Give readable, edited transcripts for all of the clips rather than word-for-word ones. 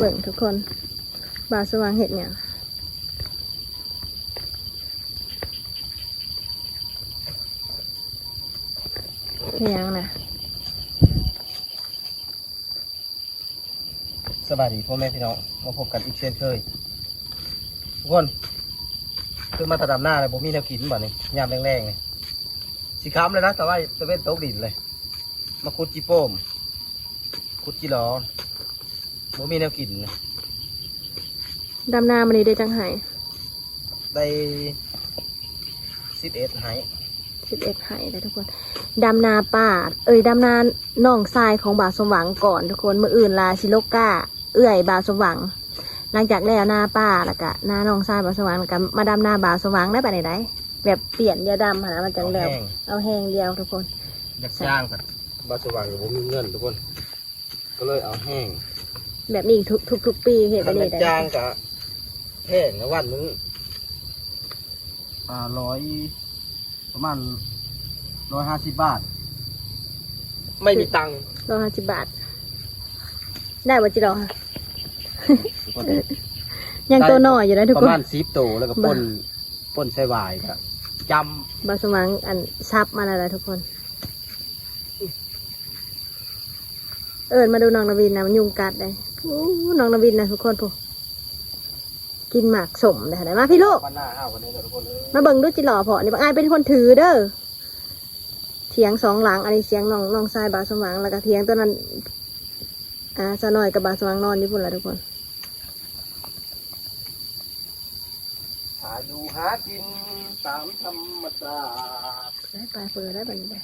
เบิ่งทุกคนบ่าวสว่างเห็ดเนี่ยยังนะสบายดีพ่อแม่พี่น้องมาพบกันอีกเช่นเคยทุกคนขึ้นมาตะดำหน้าเลยผมมีแนวกินบ่เนี่ยยามแรงๆเลยสีขาวเลยนะแต่ว่าตะเวนตกดินเลยมาขุดจีโป้มขุดจีหลอผมมีแนวกินนะ ดำนามันนี่ได้จังไห้ได้11 ไห11 ไห้เลยทุกคนดำนาป่าดำนาหนองทรายของบ่าวสมหวังก่อนทุกคนมื้ออื่นลาชิโลก้าเอื้อยบ่าวสมหวังหลังจากแล้วนาป่าแล้วก็นาหนองทรายบ่าวสมหวังแล้วก็มาดำนาบ่าวสมหวังได้ปะไหนแบบเปลี่ยนเดียวดำหามันจังแล้วเอาแห้งเดียวทุกคนอยากจ้างแบบบ้านสว่างผมมีเงินทุกคนก็เลยเอาแห้งแบบนี้ทุกปีเห็นไปเลยได้จ้างกับแห้งนะวันนึงประมาณ150 บาทไม่มีตังค์150 บาทได้บ่จิรอค่ะยังตัวน้อยอยู่นะทุกคนประมาณ10 ตัวแล้วก็ป่นใส่หวายครับจำบ่าวสมหวังอันซับมาแล้วทุกคนมาดูน้องนวินนะมันยุงกัดเลยน้องนวินนะทุกคนผู้กินหมากสมเลยนะมาพี่ลูกมาเบิ่งดูจิหล่อพอนี่บางไอ้เป็นคนถือเด้อเถียง2 หลังอันนี้เสียงน้องทรายบ่าวสมหวังแล้วก็เถียงตัวนั้นซะหน่อยกับบ่าวสมหวังนอนอยู่พุ่นละทุกคนหาอยู่หากินตามธรรมชาติได้ปลาเปิดได้บันนี้บ้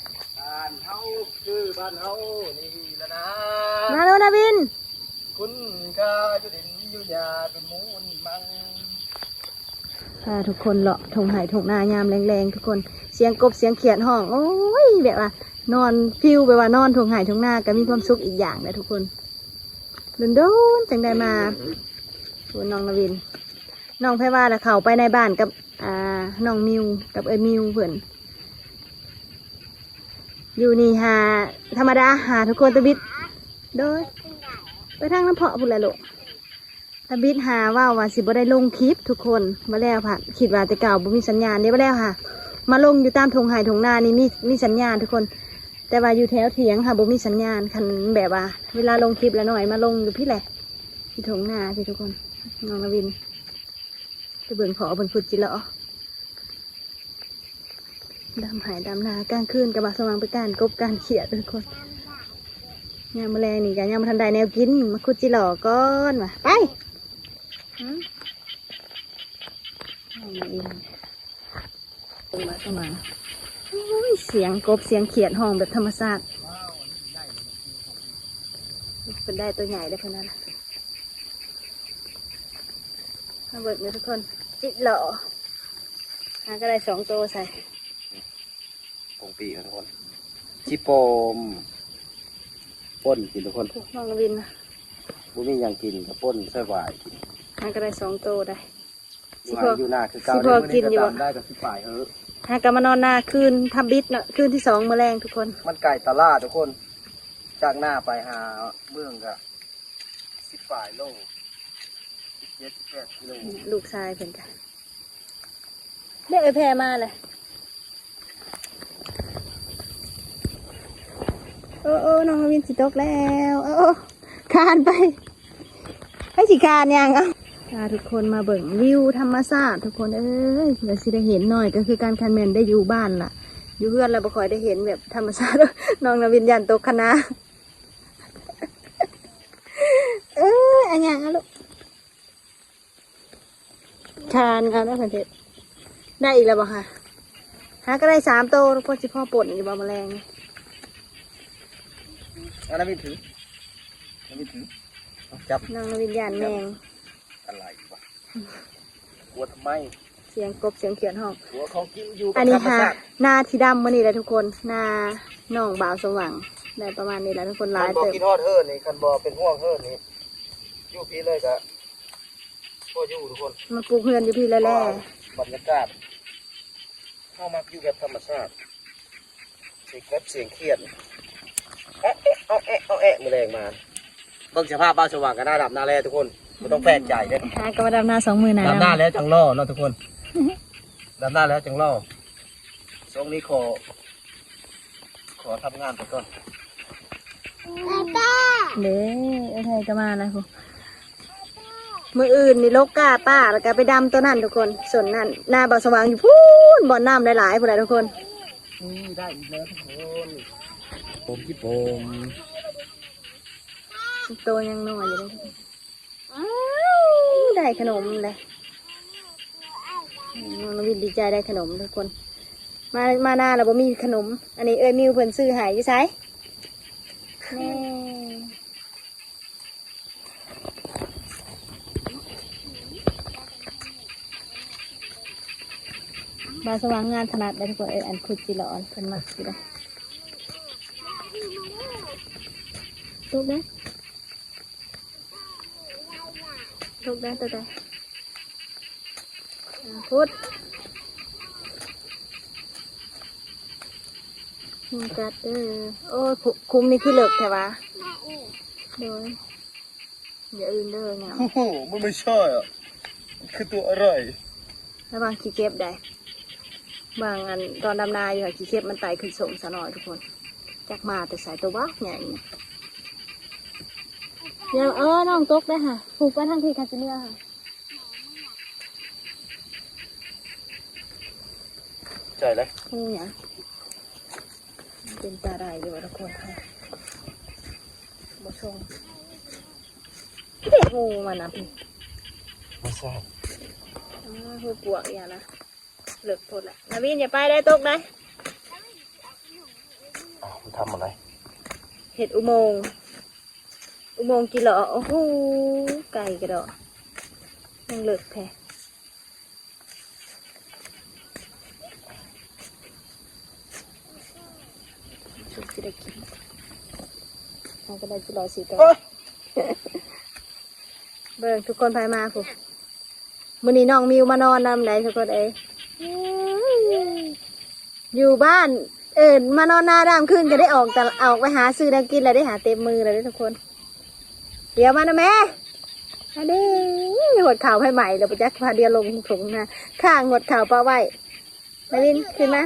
านเฮาคือบ้านเฮานี่ละนะมาแล้วนะวินคุณกาจุดินยุยาเป็นมูลมังทุกคนเลาะทงหายทงนายามแรงๆทุกคนเสียงกบเสียงเขียดห้องโอ้ยแบบว่านอนฟิวแบบว่านอนทงหายทงนาก็มีความสุขอีกอย่างนะทุกคนโดนจังได้มาคุณน้องนวินน้องไพว่าแล้วเข้าไปในบ้านกับน้องมิวกับมิวเพื่อนอยู่นี่หาธรรมดาหาทุกคนตะบิดโดยไปทางน้ำเพาะพุ่นแหละลูกตะบิดหาว่าสิบ่ได้ลงคลิปทุกคนมาแล้วค่ะคิดว่าแต่เก่าบ่มีสัญญาณได้มาแล้วค่ะมาลงอยู่ตามทงไห่ทงนานี่มีสัญญาณทุกคนแต่ว่าอยู่แถวเถียงค่ะบ่มีสัญญาณคันแบบว่าเวลาลงคลิปแล้วหน่อยมาลงอยู่พี่แหละที่ทงนาพี่ทุกคนน้องนวินจะเบิ่งขอเบิ่งฟุดจิเหรอดำหายดำนากลางคืนกระบะสว่างไปการกบการเขียดทุกคนยามแมลงนี่กันยามทันใดแนวกินมาคุดจิหล่อก้อนมาไปมาสว่างเสียงกบเสียงเขียดห้องแบบธรรมชาติเป็นได้ตัวใหญ่ได้ขนาดนั้นมาเบิกเลยทุกคนจิหล่อก็ได้2 ตัวใส่ปงปีทุกคนชิโปมป่นกินทุกคนน้องวินนะบุมีอย่างกินกับป่นใส่หวายกินก็ได้2 ตัวได้สิพออยู่หน้าคือเก่ากินอยู่ได้กับที่ป่ายก็มานอนหน้าคืนทำบิดเนาะคืนที่2มื้อแรงทุกคนมันไก่ตลาดทุกคนจากหน้าไปหาเมืองก็10 ป่ายโล17 กิโลลูกชายเป็นกันเรียกแพรมาเลยน้องวินสิตกแล้วคานไปให้สิคานยังทุกคนมาเบิ่งวิวธรรมชาติทุกคนเดี๋ยวสิได้เห็นหน่อยก็คือการคันแมนได้อยู่บ้านล่ะอยู่เพื่อนเราบ่ค่อยได้เห็นแบบธรรมชาติน้องนวินยันตกคณะอันยังลูกคานกันนะสันเทศได้อีกแล้วบ่ค่ะก็ได้3 ตัวทุกคนสิพ่อป่นอยู่บ่แมลงน้ำวินถือจับน้องวิญญาณแมงอะไรวะกลัวทำไมเสียงกบเสียงเขียนห้องหัวเขากินอยู่อันนี้ค่ะนาที่ดำมื่อนี้แหละทุกคนนาน้องบ่าวสว่างได้ประมาณนี้แหละทุกคนหลายเติมกินทอดเฮิร์นี่คันบอเป็นห่วงเฮิร์นี่อยู่พี่เลยกะพ่ออยู่ทุกคนมาปลูกเฮือนอยู่พี่แล่บรรยากาศเข้ามาอยู่แบบธรรมชาติเสียงกบเสียงเขียดเอาแอะมือแรงมา เบิ่งสภาพบ้านสว่างกันหน้าดำหน้าแลทุกคนไม่ต้องแปลกใจเด้อ หาก็มาดำนา2 มือนะ ดำหน้าแล้วจังล่อเนาะทุกคนดำหน้าแล้วจังล่อช่วงนี้ขอทำงานไปก่อน เด้ไทยก็มานะคุณมืออื่นนี่ลกกาป้าแล้วก็ไปดำตัวนั่นทุกคนส่วนนั่นหน้าบ่อสว่างอยู่พูนบ่อน้ำหลายๆพวกนั้นทุกคน นี่ได้อีกแล้วทุกคนผมที่ผม ตัวยังน้อยอยู่เลยอ้าวได้ขนมเลยน้องวินดีใจได้ขนมทุกคนมาหน้าเราบ่มีขนมอันนี้มิวเพิ่นซื้อใหายอยู่ไสแน่บาสว่างงานถนัดได้ทุกคนอันคุดจิหลอนเพิ่นมักสิได้ลูกนะลูกนะตัวใดพุดกัดเด้อโอ้คุ้มนี่คือเลิกใช่ปะเดี๋ยวอย่าอื่นเด้อเนี่ย โอ้โหมันไม่ใช่อ่ะคือตัวอะไร แล้วบางขี้เก็บได้บางอันตอนดำนาอยู่ค่ะขี้เก็บมันไต่ขึ้นส่งซะหน่อยทุกคนจักมาแต่สายตัวบ้าใหญ่เนี่ยยังน้องตกได้ค่ะผูกไปทางที่คาสิเนียค่ะ ใช่เลย นี่เนี่ยเป็นตาได้อยู่ทุกคนค่ะบ่ชงเด็กงูมันนะพี่ ไม่ใช่ คือปวกอย่างนะเหลือกพดแหละนาวินอย่าไปได้ตกได้ มันทำอะไร เห็ดอุโมงค์กี่หล่อโอ้โหไก่กระดอกยังเหลือกแท้ชุบจะได้กินเราก็ได้จิหล่อสีตัวเบิ่งทุกคนพายมาคุณมื้อนี้น้องมิวมานอนนำไหนทุกคนอยู่บ้านมานอนหน้าดำขึ้นก็ได้ออกแต่ออกไปหาซื้อได้กินแล้วได้หาเต็มมือเลยทุกคนเดี๋ยวมานะแม่อันนี้หดข่าวให้ใหม่เราไปจักพาเดียวลงถุงนะข้างหดข่าวปลาไว้นาวินขึ้นนะ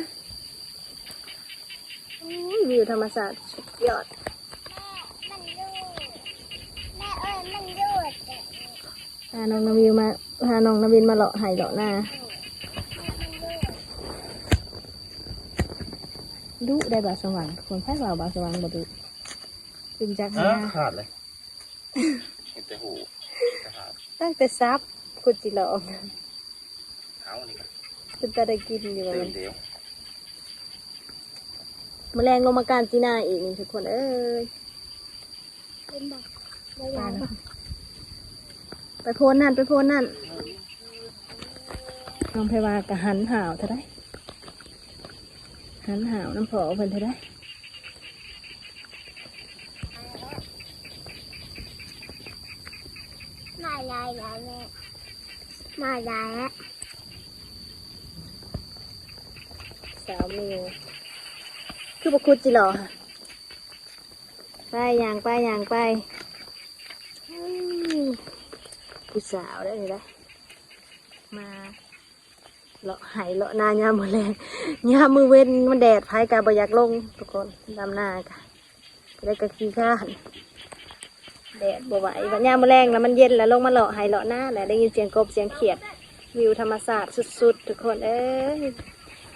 วิวธรรมศาสตร์สุดยอดพาน้องนาวินมาเลาะไห่เลาะหน้าดูได้บาสว่างคนแค่ว่าบาสว่างบ่ดูขึ้นจากหน้า ขาดเลยเห็นแต่หูขาด ตั้งแต่ซับคุณจิหลอก เท้านี่กัน คุณตาได้กินอยู่ เต็ มั ม น เดียว แมลงลงมาการจีน่าอีกนี่ทุกคนเอ้ยไปโพนนั่นน้องไพวากะหันห่าวเท่าไรหันห่าวน้ำผอเพิ่นเท่าไรมาลายแล้วแม่มาลายแล้ว สาวมิวคือประคุดจิหลอค่ะไปอย่างไปผู้สาวได้เลยมาเลาะไหเลาะนายามมือแรงยามมือเว้นมันแดดไผ่กาบอยากลงทุกคนดำหน้ากะได้กะขี้ข้านแดดบ่ไหววันยามมือแรงแล้วมันเย็นแล้วลงมาเลาะไหเลาะหน้าแล้วได้ยินเสียงกบเสียงเขียดวิวธรรมศาสตร์สุดๆทุกคน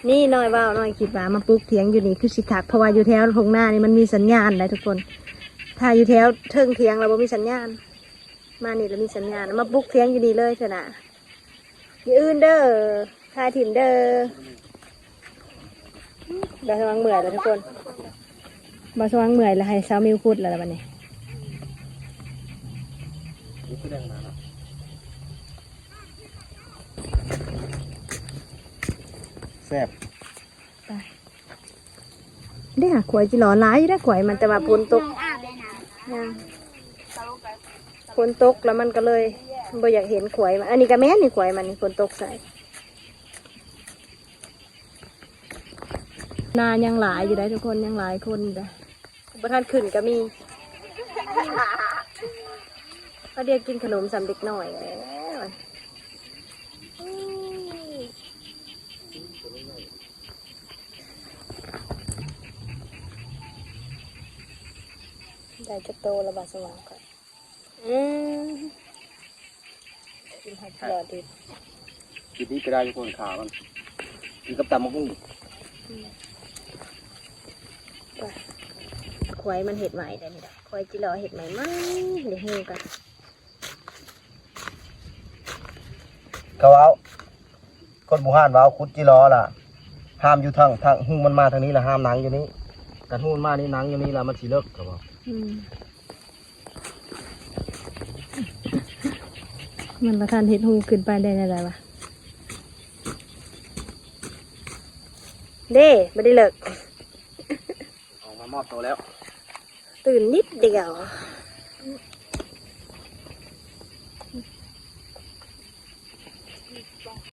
นี่น้อยว่าวน้อยคิดว่ามาปลูกเถียงอยู่นี่คือสิคักเพราะว่าอยู่แถวทงหน้านี่มันมีสัญญาณเลยทุกคนถ้าอยู่แถวเทิงเถียงเราบ่มีสัญญาณมานี่เรามีสัญญาณมาปลูกเถียงอยู่นี่เลยเถอะนะอย่าอื่นเด้อทายถิ่นเด้อบ่สว่างเมื่อยแล้วทุกคนบ่สว่างเมื่อยแล้วให้สาวมิวพูดแล้วบัดนี้ นี่คือแดงมาเนาะแซ่บ ไปได้หาขวายจิหลอร้ายได้ขวายมันแต่ว่าฝนตก อาบเลยนะ ยังฝนตกแล้วมันก็เลยบ่อยากเห็นขวายมันอันนี้ก็แม่นนี่ขวายมันนี่ฝนตกใส่นายังหลายอยู่ได้ทุกคนยังหลายคนอยู่ได้บ่ทันขึ้นก็มี ก็เดียวกินขนมสำเด็กหน่อยแล้วได้จะโตระบาดสว่างก่อนกินหัดหลอดดิ กินนี้ก็ได้ทุกคนขามันกินกับตำมะฮุ่ง ควายมันเห็ดใหม่ได้นี่แหละควายจิรอเห็ดใหม่มั้งเดี๋ยวหูกัน เขาเอาคนบูฮานว่าเอาคุดจิรอล่ะห้ามอยู่ทางหูมันมาทางนี้ล่ะห้ามหนังอยู่นี้แต่หูมันมานี่หนังอยู่นี่ล่ะมันสิเลิกเขาบอก มันประทานเห็ดหูขึ้นไปได้อะไรวะเด้ไม่ได้เลิก ออกมามอบตัวแล้ว ตื่นนิดเดียว